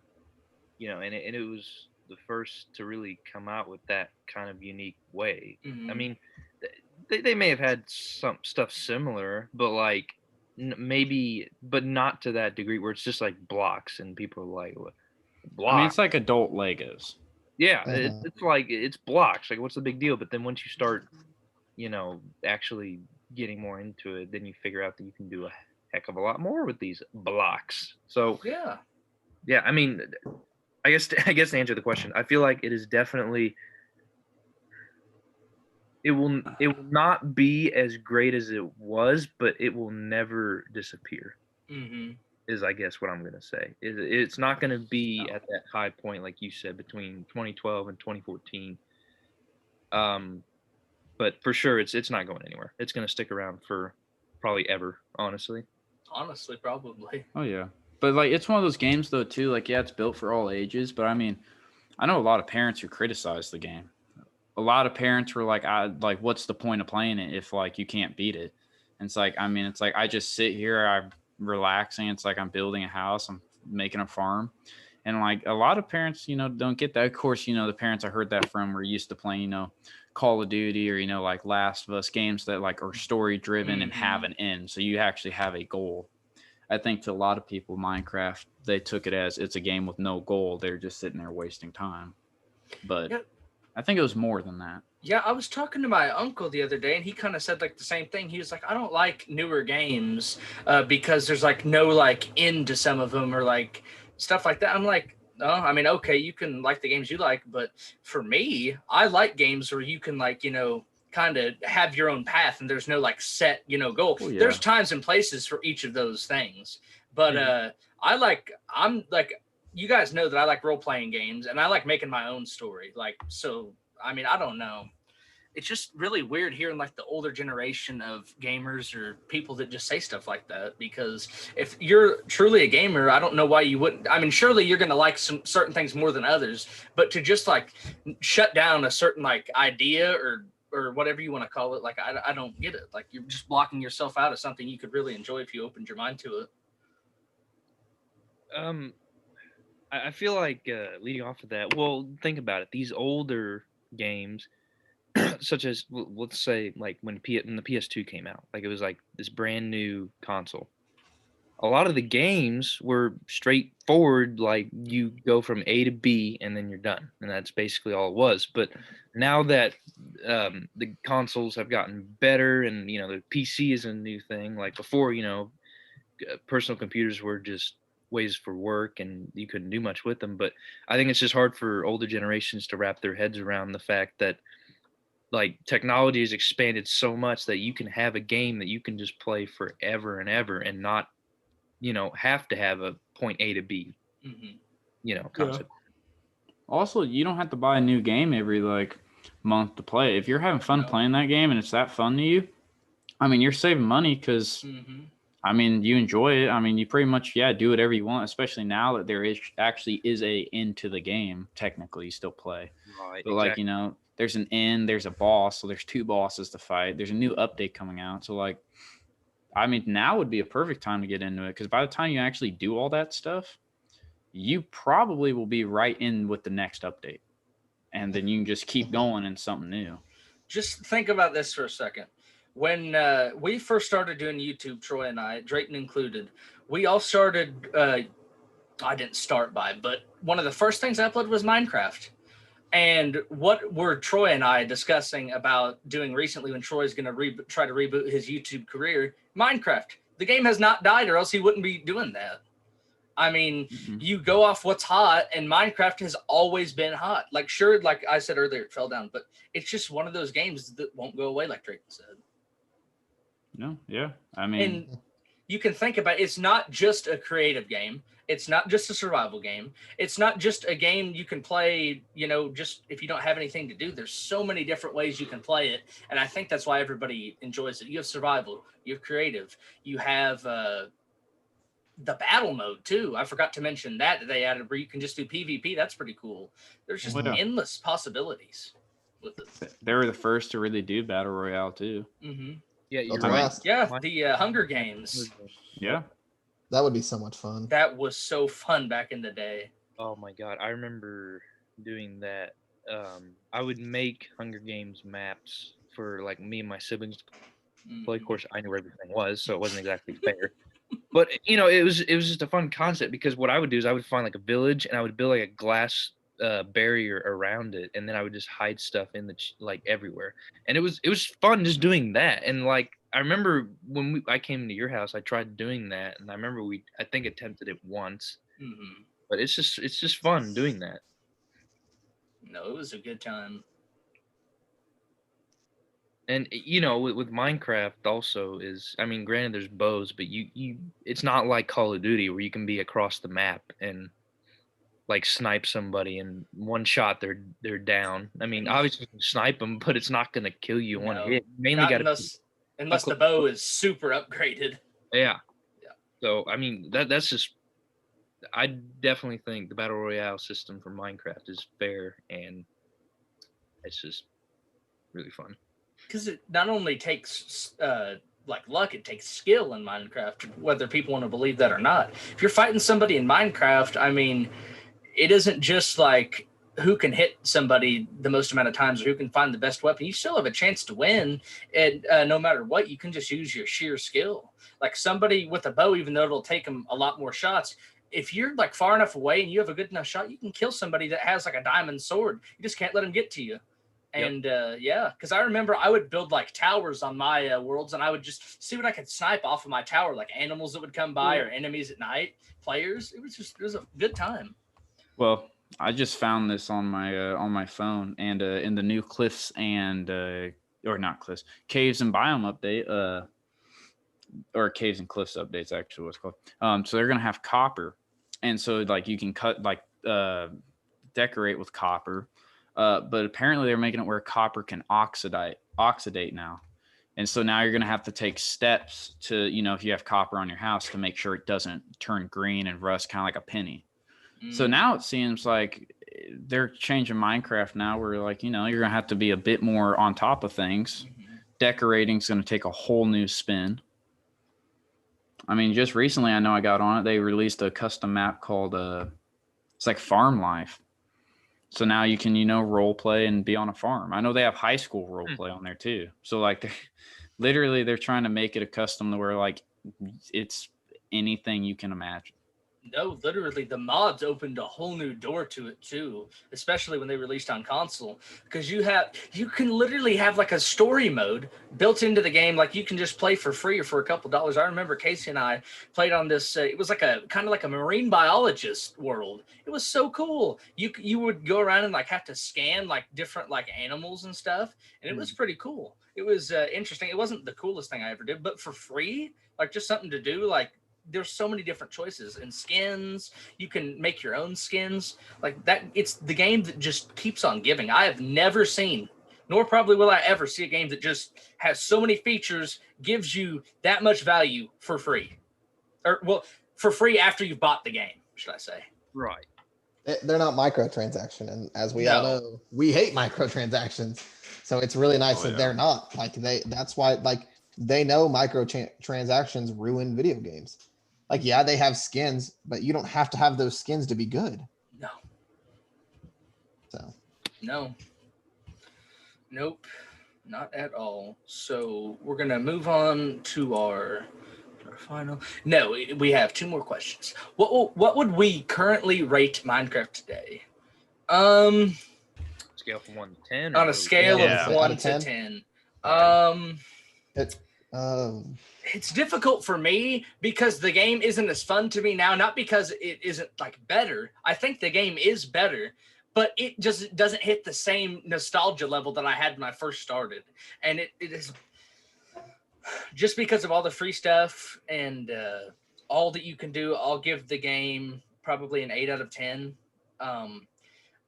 and it was the first to really come out with that kind of unique way. Mm-hmm. I mean, they may have had some stuff similar, but like maybe, but not to that degree where it's just like blocks and people are like, what, blocks? I mean, it's like adult Legos. Yeah, it's like it's blocks. Like, what's the big deal? But then once you start, actually getting more into it, then you figure out that you can do a heck of a lot more with these blocks. So yeah. I mean, I guess to answer the question, I feel like it is definitely. It will not be as great as it was, but it will never disappear. Mm-hmm. Is I guess what I'm gonna say. It's not gonna be at that high point like you said between 2012 and 2014. But for sure, it's not going anywhere. It's gonna stick around for probably ever. Honestly, probably. Oh yeah, but like it's one of those games though too. Like it's built for all ages, but I mean, I know a lot of parents who criticize the game. A lot of parents were like, what's the point of playing it if like you can't beat it? And it's like, I mean, it's like I just sit here, I'm relaxing. It's like I'm building a house, I'm making a farm. And like a lot of parents, don't get that. Of course, the parents I heard that from were used to playing, Call of Duty or, like Last of Us games that like are story driven and have an end. So you actually have a goal. I think to a lot of people, Minecraft, they took it as it's a game with no goal. They're just sitting there wasting time. But I think it was more than that. Yeah, I was talking to my uncle the other day, and he kind of said like the same thing. He was like, I don't like newer games because there's like no like end to some of them or like stuff like that. I'm like, no, I mean, okay, you can like the games you like, but for me, I like games where you can like, kind of have your own path and there's no like set, goal. Oh, yeah. There's times and places for each of those things. But I'm like, you guys know that I like role-playing games and I like making my own story. Like, so, I mean, I don't know. It's just really weird hearing like the older generation of gamers or people that just say stuff like that, because if you're truly a gamer, I don't know why you wouldn't. I mean, surely you're going to like some certain things more than others, but to just like shut down a certain like idea or whatever you want to call it, like, I don't get it. Like you're just blocking yourself out of something you could really enjoy if you opened your mind to it. I feel like leading off of that, well, think about it. These older games, such as, let's say, like when the PS2 came out, like it was like this brand new console. A lot of the games were straightforward, like you go from A to B and then you're done. And that's basically all it was. But now that the consoles have gotten better and, the PC is a new thing, like before, personal computers were just ways for work and you couldn't do much with them. But I think it's just hard for older generations to wrap their heads around the fact that like technology has expanded so much that you can have a game that you can just play forever and ever and not, have to have a point A to B, concept. Yeah. Also, you don't have to buy a new game every like month to play. If you're having fun playing that game and it's that fun to you, I mean, you're saving money because I mean, you enjoy it. I mean, you pretty much, do whatever you want, especially now that there actually is a end to the game. Technically, you still play. Right. But exactly. Like, there's an end, there's a boss, so there's 2 bosses to fight. There's a new update coming out. So, like, I mean, now would be a perfect time to get into it because by the time you actually do all that stuff, you probably will be right in with the next update. and then you can just keep going in something new. Just think about this for a second. When we first started doing YouTube, Troy and I, Drayton included, we all started, I didn't start by, but one of the first things I uploaded was Minecraft. And what were Troy and I discussing about doing recently when Troy's going to try to reboot his YouTube career? Minecraft. The game has not died, or else he wouldn't be doing that. I mean, you go off what's hot, and Minecraft has always been hot. Like, sure, like I said earlier, it fell down, but it's just one of those games that won't go away, like Drake said. No, yeah. I mean, and you can think about it, it's not just a creative game. It's not just a survival game. It's not just a game you can play, you know, just if you don't have anything to do. There's so many different ways you can play it. And I think that's why everybody enjoys it. You have survival, you have creative, you have the battle mode too. I forgot to mention that they added where you can just do PvP. That's pretty cool. There's just endless possibilities with it. They were the first to really do Battle Royale too. Mm-hmm. Yeah, you're right. Yeah, the Hunger Games. Yeah. That would be so much fun. That was so fun back in the day. Oh my god, I remember doing that. I would make Hunger Games maps for like me and my siblings to play. Of course, I knew where everything was, so it wasn't exactly fair. But you know, it was just a fun concept because what I would do is I would find like a village and I would build like a glass barrier around it, and then I would just hide stuff in the like everywhere, and it was fun just doing that. And like I remember when I came to your house, I tried doing that, and I remember I think attempted it once, but it's just fun doing that. No, it was a good time. And you know, with Minecraft also is, I mean, granted there's bows, but it's not like Call of Duty where you can be across the map and like snipe somebody and one shot they're down. I mean, obviously you can snipe them, but it's not going to kill you one hit. Mainly got unless the bow is super upgraded. Yeah. So I mean that's just, I definitely think the Battle Royale system for Minecraft is fair, and it's just really fun. Because it not only takes like luck, it takes skill in Minecraft, whether people want to believe that or not. If you're fighting somebody in Minecraft, I mean, it isn't just like who can hit somebody the most amount of times or who can find the best weapon. You still have a chance to win, and no matter what, you can just use your sheer skill. Like somebody with a bow, even though it'll take them a lot more shots, if you're like far enough away and you have a good enough shot, you can kill somebody that has like a diamond sword. You just can't let them get to you. And because I remember I would build like towers on my worlds, and I would just see what I could snipe off of my tower, like animals that would come by or enemies at night, players. It was a good time. Well, I just found this on my phone, and in the new Cliffs and or not Cliffs, Caves and Biome update, or Caves and Cliffs updates actually what's called. So they're gonna have copper, and so like you can cut like decorate with copper. But apparently they're making it where copper can oxidate now. And so now you're going to have to take steps to, you know, if you have copper on your house, to make sure it doesn't turn green and rust, kind of like a penny. So now it seems like they're changing Minecraft now where, like, you know, you're going to have to be a bit more on top of things. Decorating is going to take a whole new spin. I mean, just recently, I know I got on it. They released a custom map called, it's like Farm Life. So now you can, you know, role play and be on a farm. I know they have high school role play on there too. So like they're trying to make it a custom to where like it's anything you can imagine. No, literally, the mods opened a whole new door to it too, especially when they released on console. Because you can literally have like a story mode built into the game, like you can just play for free or for a couple dollars. I remember Casey and I played on this. It was like a kind of like a marine biologist world. It was so cool. You would go around and like have to scan like different like animals and stuff, and it was pretty cool. It was interesting. It wasn't the coolest thing I ever did, but for free, like just something to do, like. There's so many different choices and skins. You can make your own skins like that. It's the game that just keeps on giving. I have never seen, nor probably will I ever see, a game that just has so many features, gives you that much value for free, or well, for free after you've bought the game, should I say? Right. They're not microtransaction, and as we all know, we hate microtransactions. So it's really nice that they're not like that's why like they know microtransactions ruin video games. Like, yeah, they have skins, but you don't have to have those skins to be good. No. So No. Nope. Not at all. So we're going to move on to our final. No, we have 2 more questions. What would we currently rate Minecraft today? Scale from 1 to 10. On a scale Yeah. of 1 Out of to 10? 10. It, It's difficult for me because the game isn't as fun to me now. Not because it isn't like better. I think the game is better, but it just doesn't hit the same nostalgia level that I had when I first started. And it is just because of all the free stuff and all that you can do. I'll give the game probably an 8 out of 10.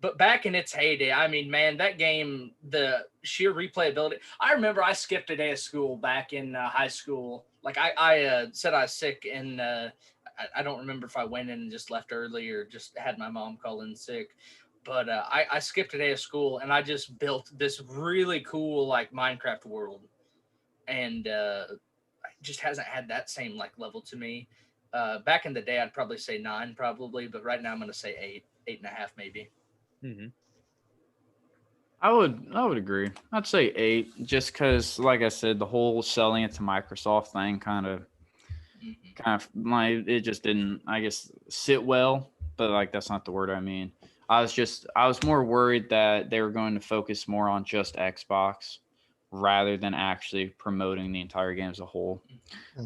But back in its heyday, I mean, man, that game, the sheer replayability. I remember I skipped a day of school back in high school. Like I said I was sick, and I don't remember if I went in and just left early or just had my mom call in sick. But I skipped a day of school, and I just built this really cool like Minecraft world, and it just hasn't had that same like level to me. Back in the day, I'd probably say 9, probably, but right now I'm going to say 8, 8.5 maybe. Mm-hmm. I would agree. I'd say 8, just because, like I said, the whole selling it to Microsoft thing kind of it just didn't, I guess, sit well. But like that's not the word I mean. I was more worried that they were going to focus more on just Xbox rather than actually promoting the entire game as a whole.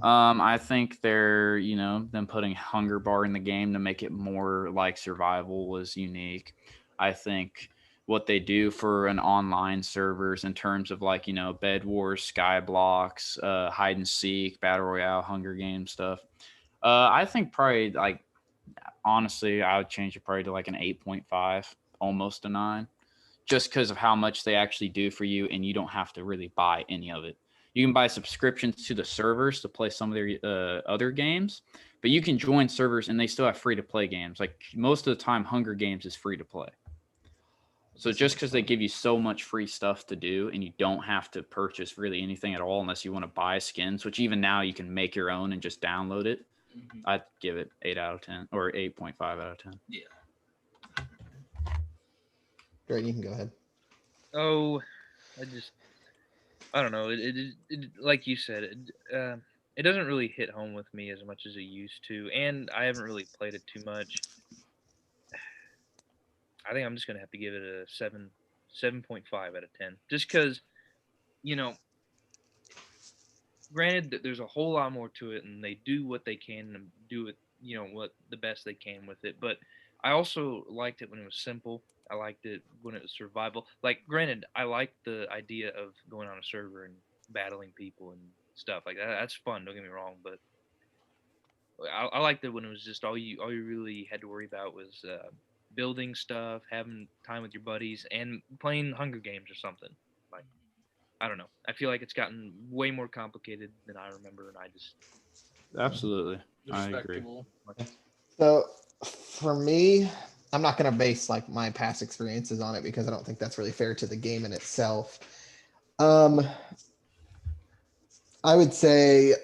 I think they're, them putting Hunger Bar in the game to make it more like survival was unique. I think what they do for an online servers in terms of like, Bed Wars, Skyblocks, hide and seek, Battle Royale, Hunger Games stuff. I think probably like, honestly, I would change it probably to like an 8.5, almost a 9, just because of how much they actually do for you, and you don't have to really buy any of it. You can buy subscriptions to the servers to play some of their other games, but you can join servers and they still have free-to-play games. Like most of the time, Hunger Games is free to play. So just because they give you so much free stuff to do and you don't have to purchase really anything at all unless you want to buy skins, which even now you can make your own and just download it, I'd give it 8 out of 10 or 8.5 out of 10. Yeah. Great, you can go ahead. Oh, I don't know. It like you said, it doesn't really hit home with me as much as it used to, and I haven't really played it too much. I think I'm just gonna have to give it a 7.5 out of 10, just because, granted that there's a whole lot more to it, and they do what they can and do it, what the best they can with it. But I also liked it when it was simple. I liked it when it was survival. Like, granted, I liked the idea of going on a server and battling people and stuff like that. That's fun. Don't get me wrong, but I liked it when it was just all you really had to worry about was building stuff, having time with your buddies, and playing Hunger Games or something. Like, I don't know. I feel like it's gotten way more complicated than I remember, and I just Absolutely, I agree. So for me, I'm not going to base like my past experiences on it because I don't think that's really fair to the game in itself. I would say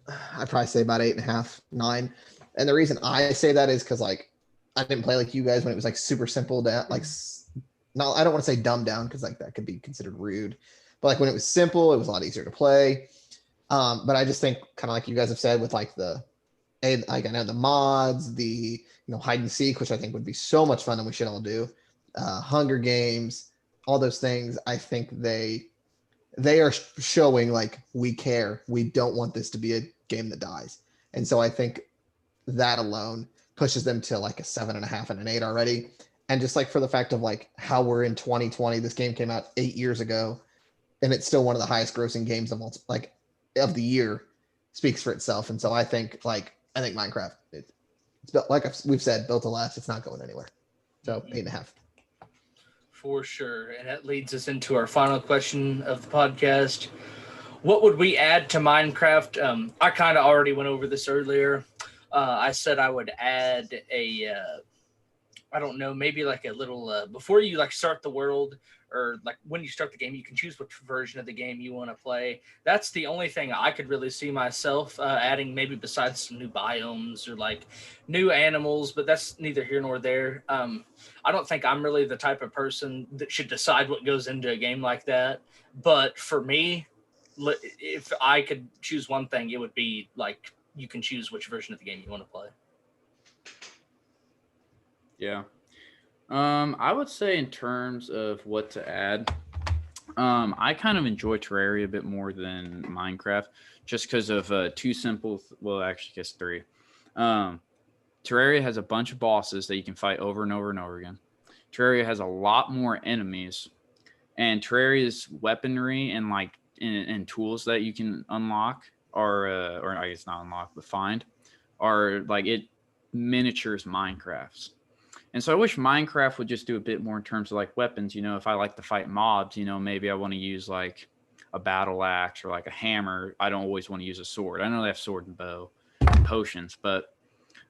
I'd probably say about 8.5, 9. And the reason I say that is because like I didn't play like you guys when it was like super simple down, like not, I don't want to say dumbed down because like that could be considered rude, but like when it was simple, it was a lot easier to play. But I just think kind of like you guys have said with like like I know the mods, the hide and seek, which I think would be so much fun and we should all do. Hunger Games, all those things. I think they are showing like we care. We don't want this to be a game that dies, and so I think that alone pushes them to like a 7.5 and an 8 already. And just like for the fact of like how we're in 2020, this game came out 8 years ago, and it's still one of the highest grossing games of of the year, speaks for itself. And so I think Minecraft, it's built, like we've said, built to last. It's not going anywhere. So 8.5. For sure. And that leads us into our final question of the podcast. What would we add to Minecraft? I kind of already went over this earlier. I said I would add I don't know, maybe like a little before you like start the world, or like when you start the game, you can choose which version of the game you want to play. That's the only thing I could really see myself adding, maybe besides some new biomes or like new animals, but that's neither here nor there. I don't think I'm really the type of person that should decide what goes into a game like that. But for me, if I could choose one thing, it would be like you can choose which version of the game you want to play. Yeah. I would say in terms of what to add, I kind of enjoy Terraria a bit more than Minecraft, just because of two simple. Well, actually, I guess three. Terraria has a bunch of bosses that you can fight over and over and over again. Terraria has a lot more enemies, and Terraria's weaponry and like and tools that you can unlock are, or I guess not unlock, but find, are like it miniatures Minecraft's. And so I wish Minecraft would just do a bit more in terms of like weapons. You know, if I like to fight mobs, you know, maybe I want to use like a battle axe or like a hammer. I don't always want to use a sword. I know they have sword and bow and potions, but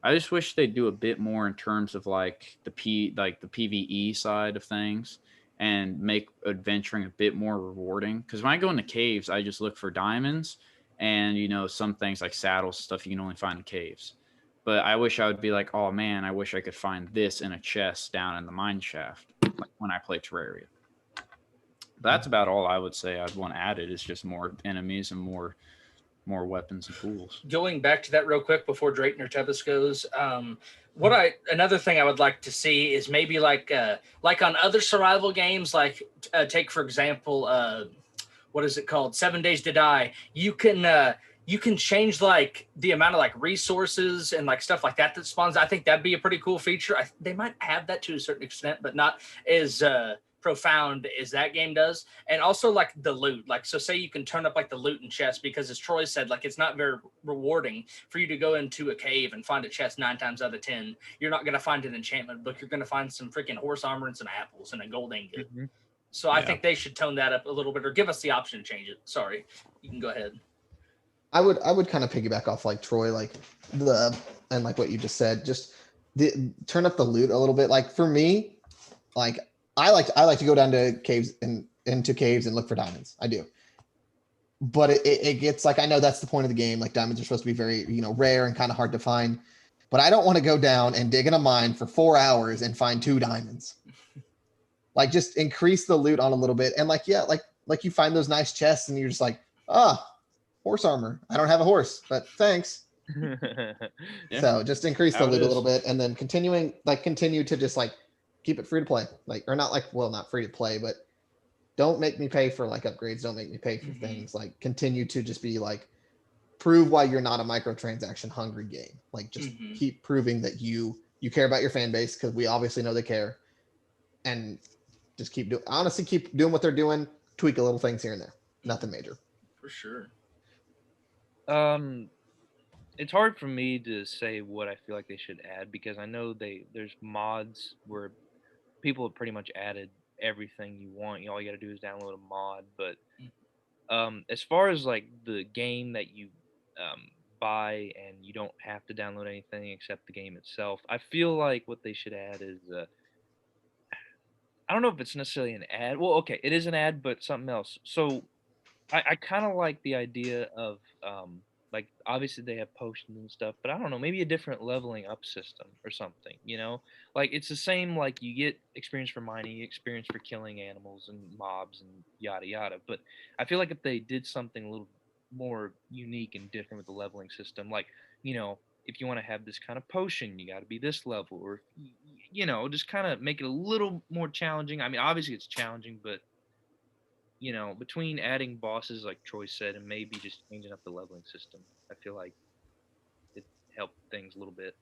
I just wish they'd do a bit more in terms of like the PvE side of things and make adventuring a bit more rewarding. Because when I go into caves, I just look for diamonds and, you know, some things like saddles, stuff you can only find in caves. But I wish I would be like, oh man, I wish I could find this in a chest down in the mine shaft, like when I play Terraria. That's about all I would say I'd want added. Is just more enemies and more weapons and tools. Going back to that real quick before Drayton or Tevis goes, another thing I would like to see is maybe like on other survival games, like take for example, what is it called, 7 Days to Die. You can change like the amount of like resources and like stuff like that spawns. I think that'd be a pretty cool feature. They might have that to a certain extent, but not as profound as that game does. And also like the loot, like, so say you can turn up like the loot and chest, because as Troy said, like it's not very rewarding for you to go into a cave and find a chest 9 times out of 10. You're not going to find an enchantment book. You're going to find some freaking horse armor and some apples and a gold ingot. Mm-hmm. So I think they should tone that up a little bit, or give us the option to change it. Sorry, you can go ahead. I would kind of piggyback off like Troy, like and like what you just said, just turn up the loot a little bit. Like for me, like I like to go down to caves and into caves and look for diamonds. I do. But it gets like, I know that's the point of the game. Like diamonds are supposed to be very, you know, rare and kind of hard to find. But I don't want to go down and dig in a mine for 4 hours and find 2 diamonds. Like just increase the loot on a little bit. And like, yeah, like you find those nice chests and you're just like, horse armor. I don't have a horse, but thanks. Yeah. So just increase the loot a little bit, and then continue to just like keep it free to play. Like, or not like, well, not free to play, but don't make me pay for like upgrades. Don't make me pay for things. Like continue to just be like, prove why you're not a microtransaction hungry game. Like just keep proving that you care about your fan base, because we obviously know they care, and just keep doing what they're doing. Tweak a little things here and there. Nothing major. For sure. It's hard for me to say what I feel like they should add, because I know there's mods where people have pretty much added everything you want. All you got to do is download a mod. But as far as like the game that you buy and you don't have to download anything except the game itself, I feel like what they should add is I don't know if it's necessarily an ad. Well, okay, it is an ad, but something else. So I kind of like the idea of like obviously they have potions and stuff, but I don't know, maybe a different leveling up system or something, you know? Like it's the same, like you get experience for mining, experience for killing animals and mobs and yada yada. But I feel like if they did something a little more unique and different with the leveling system, like, you know, if you want to have this kind of potion, you got to be this level, or you know, just kind of make it a little more challenging. I mean, obviously it's challenging, but you know, between adding bosses like Troy said and maybe just changing up the leveling system, I feel like it helped things a little bit.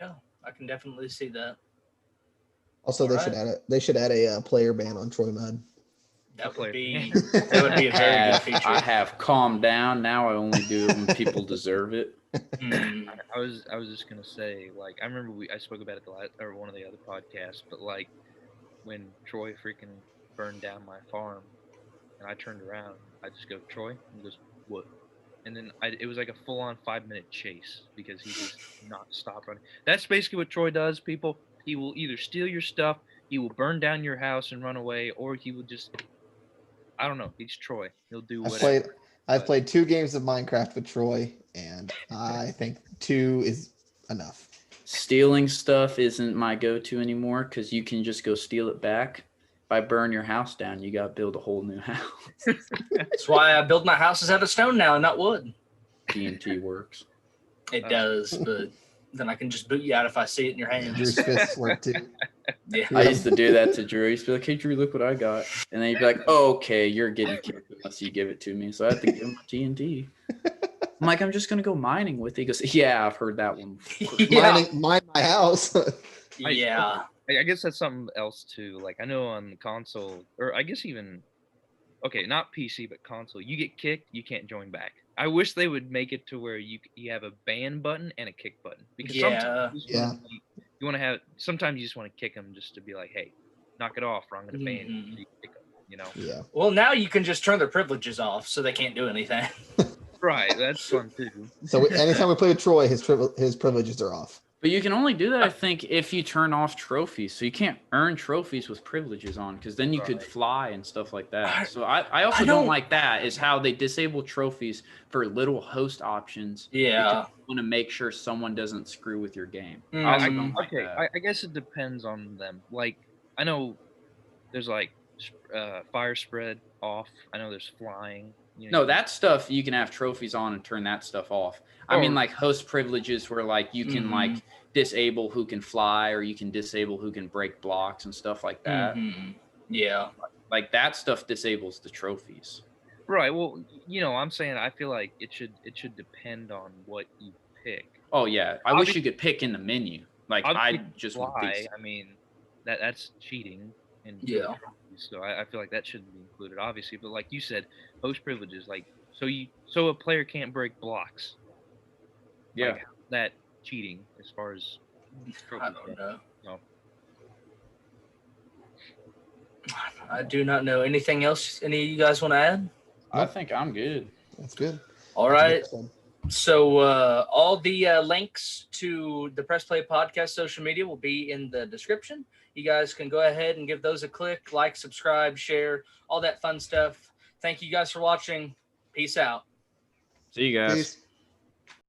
Yeah, I can definitely see that. Also, they should add a player ban on Troy Mud. That would be a very good feature. I have calmed down. Now I only do it when people deserve it. I was just gonna say, like, I remember I spoke about it one of the other podcasts, but like when Troy freaking burned down my farm, and I turned around, I just go, Troy, and he goes, what? and then it was like a full-on 5-minute chase because he just not stop running. That's basically what Troy does, people. He will either steal your stuff, he will burn down your house and run away, or he will just, I don't know. He's Troy. He'll do whatever. I've played 2 games of Minecraft with Troy, and I think 2 is enough. Stealing stuff isn't my go-to anymore because you can just go steal it back. If I burn your house down, you got to build a whole new house. That's why I build my houses out of stone now, not wood. TNT works. It does, but then I can just boot you out if I see it in your hands. Drew's fists work too. Yeah. I used to do that to Drew. He used to be like, hey, Drew, look what I got. And then he'd be like, oh, okay, you're getting kicked unless you give it to me. So I have to give him TNT. I'm like, I'm just going to go mining with it. He goes, yeah, I've heard that one before. Yeah. Mine my house. Yeah. I guess that's something else too. Like I know on the console, or I guess even, okay, not PC but console, you get kicked, you can't join back. I wish they would make it to where you have a ban button and a kick button because sometimes you want to have. Sometimes you just want to kick them just to be like, hey, knock it off, or I'm going to ban you. So you kick them, you know. Yeah. Well, now you can just turn their privileges off so they can't do anything. Right, that's fun too. So anytime we play with Troy, his privileges are off. But you can only do that, I think, if you turn off trophies. So you can't earn trophies with privileges on, because then you could fly and stuff like that. So I also don't like that, is how they disable trophies for little host options. Yeah. You want to make sure someone doesn't screw with your game. Mm. I also don't like Okay, that. I guess it depends on them. Like, I know there's like fire spread off. I know there's flying. You know, No, that stuff you can have trophies on and turn that stuff off. I mean, like host privileges where like you can like disable who can fly, or you can disable who can break blocks and stuff like that. Yeah. Like that stuff disables the trophies. Right. Well, you know, I'm saying I feel like it should depend on what you pick. Oh yeah, I wish you could pick in the menu. Like I just want fly. these. I mean, that's cheating. And Yeah. So I feel like that shouldn't be included, obviously. But like you said, host privileges, like so a player can't break blocks. Yeah. Like, that cheating as far as I don't know. No. I do not know. Anything else any of you guys want to add? I think I'm good. That's good. All right. So all the links to the Press Play Podcast social media will be in the description. You guys can go ahead and give those a click, like, subscribe, share, all that fun stuff. Thank you guys for watching. Peace out. See you guys. Peace.